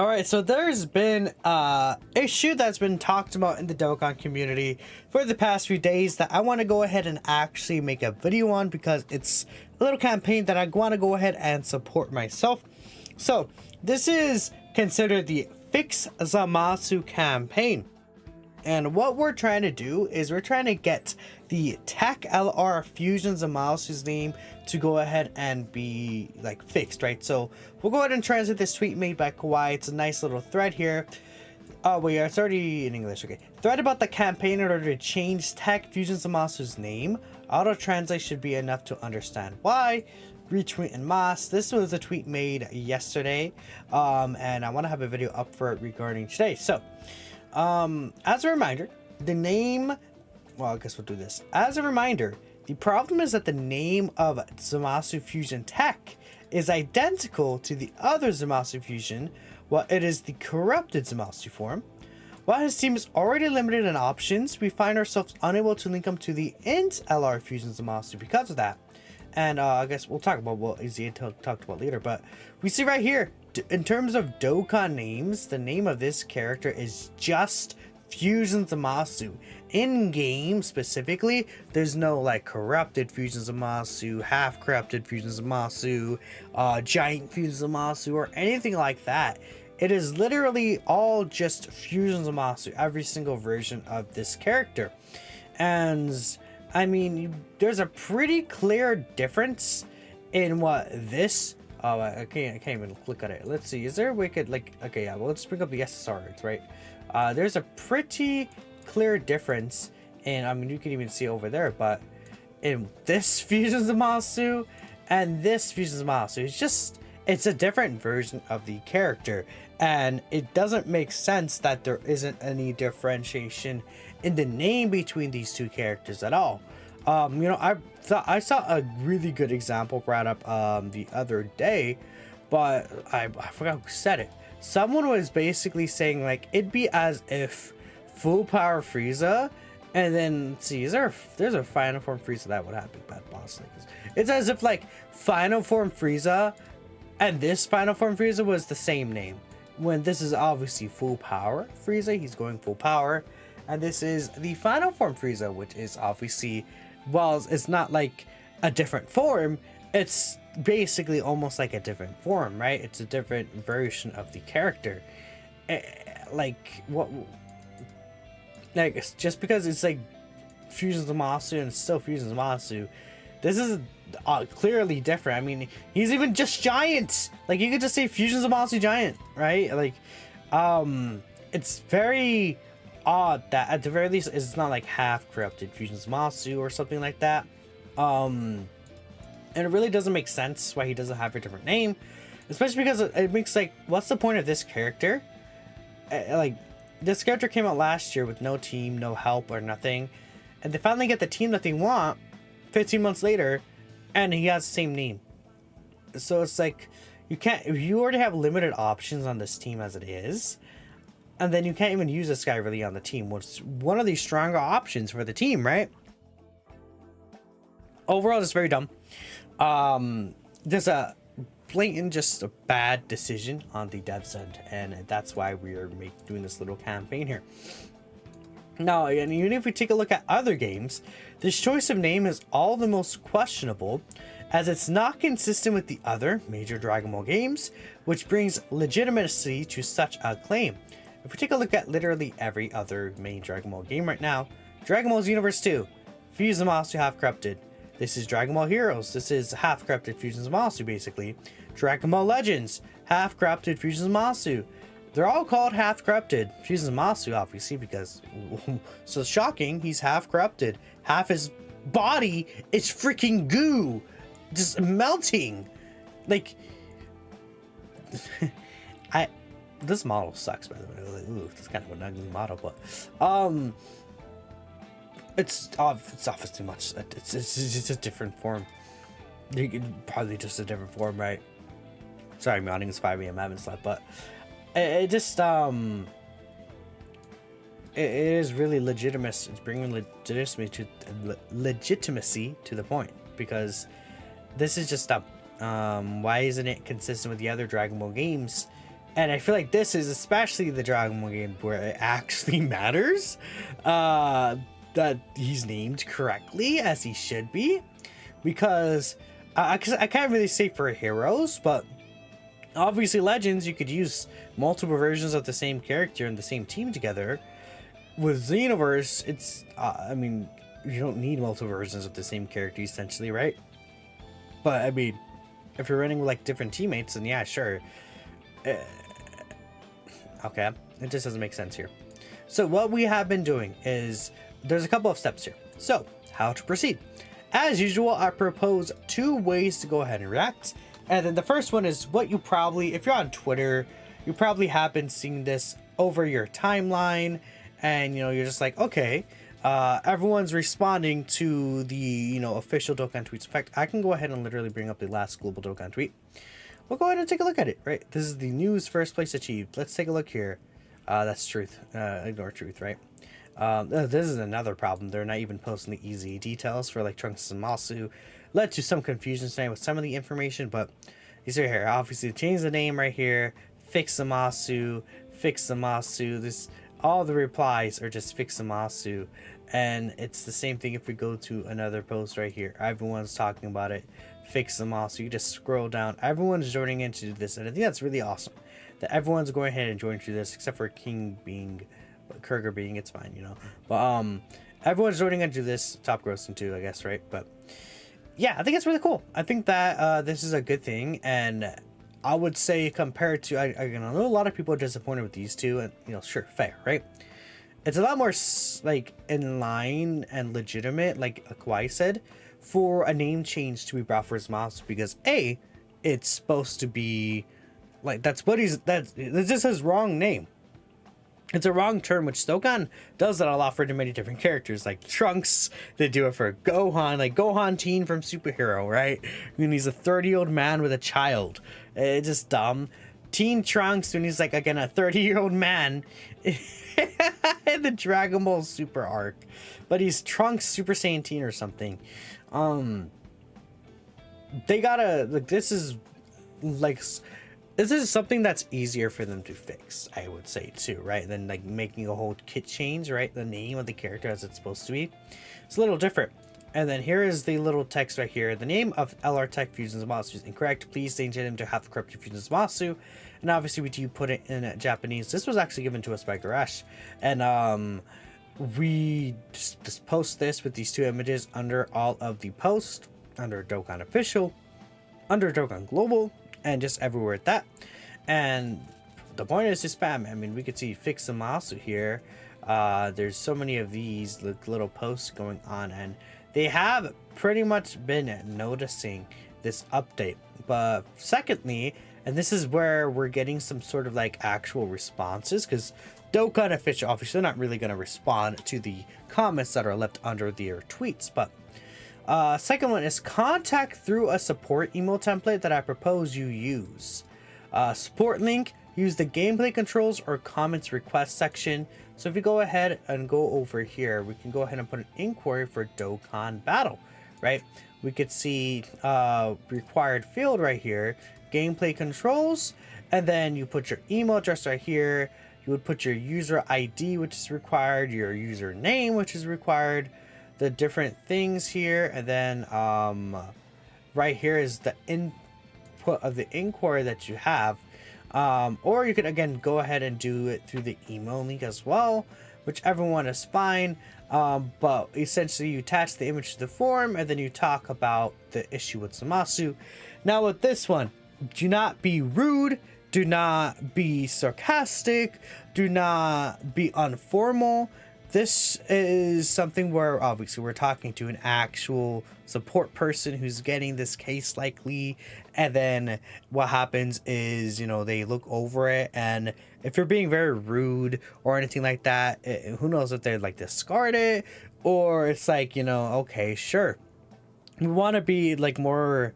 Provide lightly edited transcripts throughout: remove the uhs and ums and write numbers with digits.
All right, so there's been issue that's been talked about in the Dokkan community for the past few days that I want to go ahead and actually make a video on because it's a little campaign that I want to go ahead and support myself. So this is considered the FIXZAMASU campaign. And what we're trying to do is we're trying to get the Tech LR Fusion Zamasu's name to go ahead and be like fixed, right? So we'll go ahead and translate this tweet made by Kawaii. It's a nice little thread here. Oh, wait, it's already in English. Okay. Thread about the campaign in order to change Tech Fusion Zamasu's name. Auto translate should be enough to understand why. Retweet en masse. This was a tweet made yesterday. And I want to have a video up for it regarding today. So as a reminder, the name, well, I guess we'll do this. As a reminder, the problem is that the name of Zamasu Fusion Tech is identical to the other Zamasu Fusion, while it is the corrupted Zamasu form. While his team is already limited in options, we find ourselves unable to link him to the Int LR Fusion Zamasu because of that. And I guess we'll talk about what Izzy talked about later, but we see right here, in terms of Dokkan names, the name of this character is just Fusion Zamasu. In game specifically, there's no like corrupted Fusion Zamasu, half corrupted Fusion Zamasu, giant Fusion Zamasu, or anything like that. It is literally all just Fusion Zamasu, every single version of this character. And I mean, there's a pretty clear difference in what this. Oh, I can't even look at it. Let's see. Is there a way could like? Okay, yeah. Well, let's bring up the SSRs, right? There's a pretty clear difference, and I mean, you can even see over there. But in this Fusion Zamasu and this Fusion Zamasu, it's a different version of the character, and it doesn't make sense that there isn't any differentiation in the name between these two characters at all. You know, I saw a really good example brought up the other day, but I forgot who said it. Someone was basically saying like it'd be as if full power Frieza, and then let's see, there's a final form Frieza that would happen, bad boss. Like, it's as if like final form Frieza and this final form Frieza was the same name, when this is obviously full power Frieza. He's going full power, and this is the final form Frieza, which is obviously, well, it's not like a different form, it's basically almost like a different form, right? It's a different version of the character. Like what, like it's just because it's like Fusion Zamasu and it's still Fusion Zamasu, this is clearly different. I mean, he's even just giant. Like you could just say Fusion Zamasu giant, right? Like it's very odd that at the very least it's not like half corrupted Fusion Zamasu or something like that. And it really doesn't make sense why he doesn't have a different name, especially because it makes like, what's the point of this character? Like this character came out last year with no team, no help or nothing, and they finally get the team that they want 15 months later, and he has the same name. So it's like you can't, if you already have limited options on this team as it is, and then you can't even use this guy really on the team, which is one of the stronger options for the team, right? Overall, it's very dumb. There's a blatant, just a bad decision on the devs end, and that's why we are doing this little campaign here. Now, and even if we take a look at other games, this choice of name is all the most questionable, as it's not consistent with the other major Dragon Ball games, which brings legitimacy to such a claim. If we take a look at literally every other main Dragon Ball game right now, Dragon Ball Universe 2, Fusion Zamasu half corrupted. This is Dragon Ball Heroes. This is half corrupted Fusion Zamasu, basically. Dragon Ball Legends, half corrupted Fusion Zamasu. They're all called half corrupted Fusion Zamasu, obviously, because so shocking, he's half corrupted. Half his body is freaking goo, just melting. Like, this model sucks, by the way. Like, ooh, it's kind of an ugly model, but it's obviously too much. It's just a different form. Probably just a different form, right? Sorry, I'm yawning. It's 5 a.m. I haven't slept, but it just it is really legitimate. It's bringing legitimacy to the point, because this is just dumb. Why isn't it consistent with the other Dragon Ball games? And I feel like this is especially the Dragon Ball game where it actually matters that he's named correctly as he should be, because I can't really say for heroes, but obviously Legends you could use multiple versions of the same character and the same team together. With Xenoverse, it's I mean, you don't need multiple versions of the same character essentially, right? But I mean, if you're running with like different teammates, then yeah, sure. Okay, it just doesn't make sense here. So what we have been doing is there's a couple of steps here. So how to proceed? As usual, I propose 2 ways to go ahead and react. And then the first one is what you probably, if you're on Twitter, you probably have been seeing this over your timeline, and you know, you're just like, okay, everyone's responding to the official Dokkan tweets. In fact, I can go ahead and literally bring up the last global Dokkan tweet. We'll go ahead and take a look at it, right? This is the news first place achieved. Let's take a look here. That's truth. Ignore truth, right? This is another problem. They're not even posting the easy details for like Trunks and Zamasu. Led to some confusion tonight with some of the information, but you see here, obviously change the name right here. FIXZAMASU, FIXZAMASU. This, all the replies are just FIXZAMASU. And it's the same thing if we go to another post right here. Everyone's talking about it. FIXZAMASU. You just scroll down. Everyone's joining into this, and I think that's really awesome that everyone's going ahead and joining through this, except for King being, Kurger being, it's fine, you know. But everyone's joining into this, top grossing too, I guess, right? But yeah, I think it's really cool. I think that this is a good thing, and I would say compared to, I know a lot of people are disappointed with these two, and you know, sure, fair, right? It's a lot more like in line and legitimate, like Kawhi said, for a name change to be brought for Zamasu, because A, it's supposed to be like, that's just his wrong name. It's a wrong term, which Dokkan does that a lot for many different characters, like Trunks. They do it for Gohan, like Gohan teen from Superhero, right? When he's a 30-year-old man with a child. It's just dumb. Teen Trunks when he's like, again, a 30-year-old man in the Dragon Ball Super arc. But he's Trunks Super Saiyan Teen or something. They gotta, like, this is something that's easier for them to fix, I would say, too, right? Than like making a whole kit change, right? The name of the character as it's supposed to be. It's a little different. And then here is the little text right here. The name of LR Tech Fusion Zamasu is incorrect. Please change him to have the correct Fusion Zamasu. And obviously we do put it in Japanese. This was actually given to us by Garash. And we just post this with these 2 images under all of the posts, under Dokkan Official, under Dokkan Global, and just everywhere at that. And the point is to spam. I mean, we could see FIXZAMASU here. There's so many of these little posts going on, and they have pretty much been noticing this update. But secondly, and this is where we're getting some sort of like actual responses, because Dokkan Official, obviously not really going to respond to the comments that are left under their tweets. But second one is contact through a support email template that I propose you use. Support link, use the gameplay controls or comments request section. So if you go ahead and go over here, we can go ahead and put an inquiry for Dokkan Battle, right? We could see required field right here, gameplay controls, and then you put your email address right here. You would put your user ID, which is required, your username, which is required, the different things here, and then right here is the input of the inquiry that you have. Or you could again go ahead and do it through the email link as well, whichever one is fine. But essentially you attach the image to the form and then you talk about the issue with Zamasu. Now with this one, do not be rude, do not be sarcastic, do not be informal. This is something where obviously we're talking to an actual support person who's getting this case likely, and then what happens is, you know, they look over it, and if you're being very rude or anything like that, who knows if they're like discard it, or it's like, you know, okay, sure. We want to be like more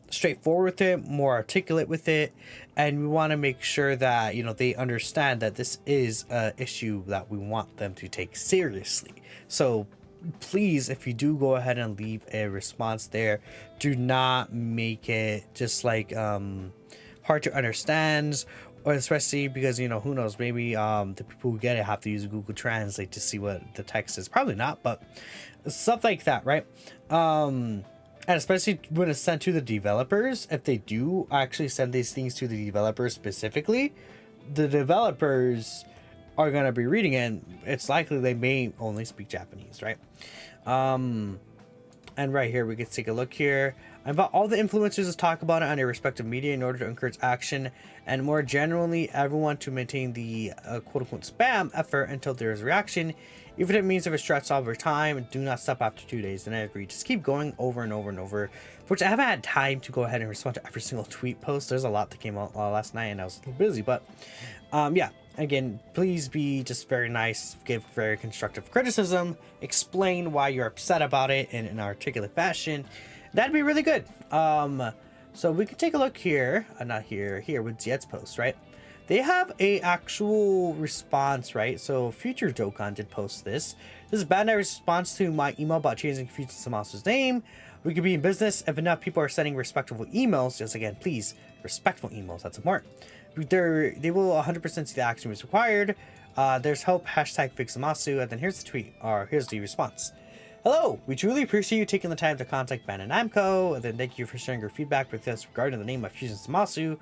straightforward with it, more articulate with it, and we want to make sure that, you know, they understand that this is an issue that we want them to take seriously. So please, if you do go ahead and leave a response there, do not make it just like hard to understand, or especially because, you know, who knows, maybe the people who get it have to use Google Translate to see what the text is. Probably not, but stuff like that, right? And especially when it's sent to the developers, if they do actually send these things to the developers specifically, the developers are going to be reading it, and it's likely they may only speak Japanese, right? And right here, we can take a look here. I invite all the influencers to talk about it on their respective media in order to encourage action, and more generally, everyone to maintain the quote-unquote spam effort until there is reaction. Even if it means if it stretches over time, do not stop after 2 days. Then I agree. Just keep going over and over and over. Which I haven't had time to go ahead and respond to every single tweet post. There's a lot that came out last night, and I was a little busy. But yeah, again, please be just very nice, give very constructive criticism, explain why you're upset about it in an articulate fashion. That'd be really good. So we can take a look here, not here with Ziet's post, right? They have a actual response, right? So Future Dokkan did post this. This is Bandai response to my email about changing FIXZAMASU's name. We could be in business if enough people are sending respectful emails. Just again, please, respectful emails. That's important. They will 100% see the action is required. There's hope. Hashtag FIXZAMASU. And then here's the tweet, or here's the response. Hello, we truly appreciate you taking the time to contact Bandai Namco, and then thank you for sharing your feedback with us regarding the name of FIXZAMASU.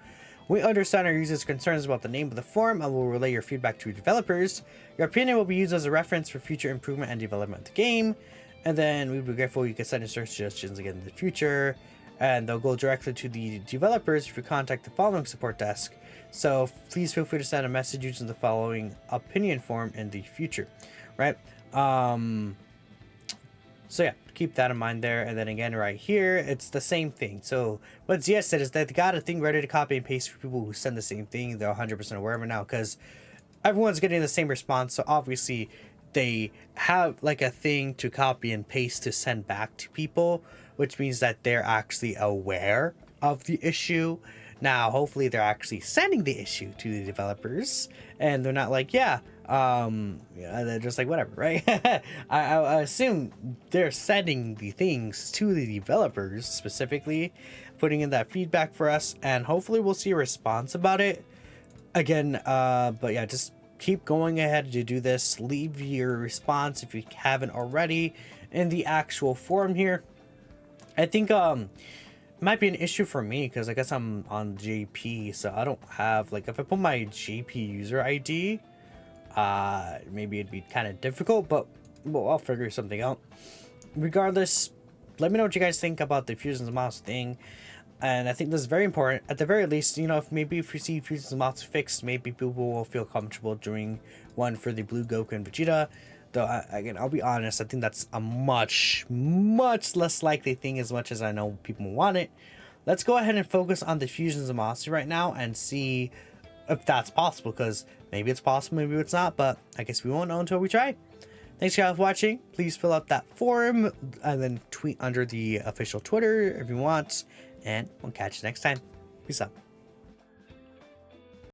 We understand our users' concerns about the name of the forum and will relay your feedback to developers. Your opinion will be used as a reference for future improvement and development of the game. And then we'd be grateful you can send us your suggestions again in the future. And they'll go directly to the developers if you contact the following support desk. So please feel free to send a message using the following opinion form in the future, right? So yeah, keep that in mind there. And then again, right here, it's the same thing. So what Zia said is that they got a thing ready to copy and paste for people who send the same thing. They're 100% aware of it now because everyone's getting the same response. So obviously they have like a thing to copy and paste to send back to people, which means that they're actually aware of the issue. Now, hopefully they're actually sending the issue to the developers and they're not like, yeah, they're just like, whatever, right? I assume they're sending the things to the developers specifically, putting in that feedback for us, and hopefully we'll see a response about it again. But yeah, just keep going ahead to do this. Leave your response if you haven't already in the actual forum here. I think might be an issue for me because I guess I'm on JP, so I don't have, like, if I put my JP user ID, maybe it'd be kind of difficult, but well, I'll figure something out. Regardless, let me know what you guys think about the FIXZAMASU thing, and I think this is very important. At the very least, you know, if you see FIXZAMASU fixed, maybe people will feel comfortable doing one for the Blue Goku and Vegeta. Though, again, I'll be honest, I think that's a much less likely thing as much as I know people want it. Let's go ahead and focus on the FIXZAMASU right now and see if that's possible, because maybe it's possible, maybe it's not, but I guess we won't know until we try. Thanks guys for watching. Please fill out that form and then tweet under the official Twitter if you want, and we'll catch you next time. Peace out.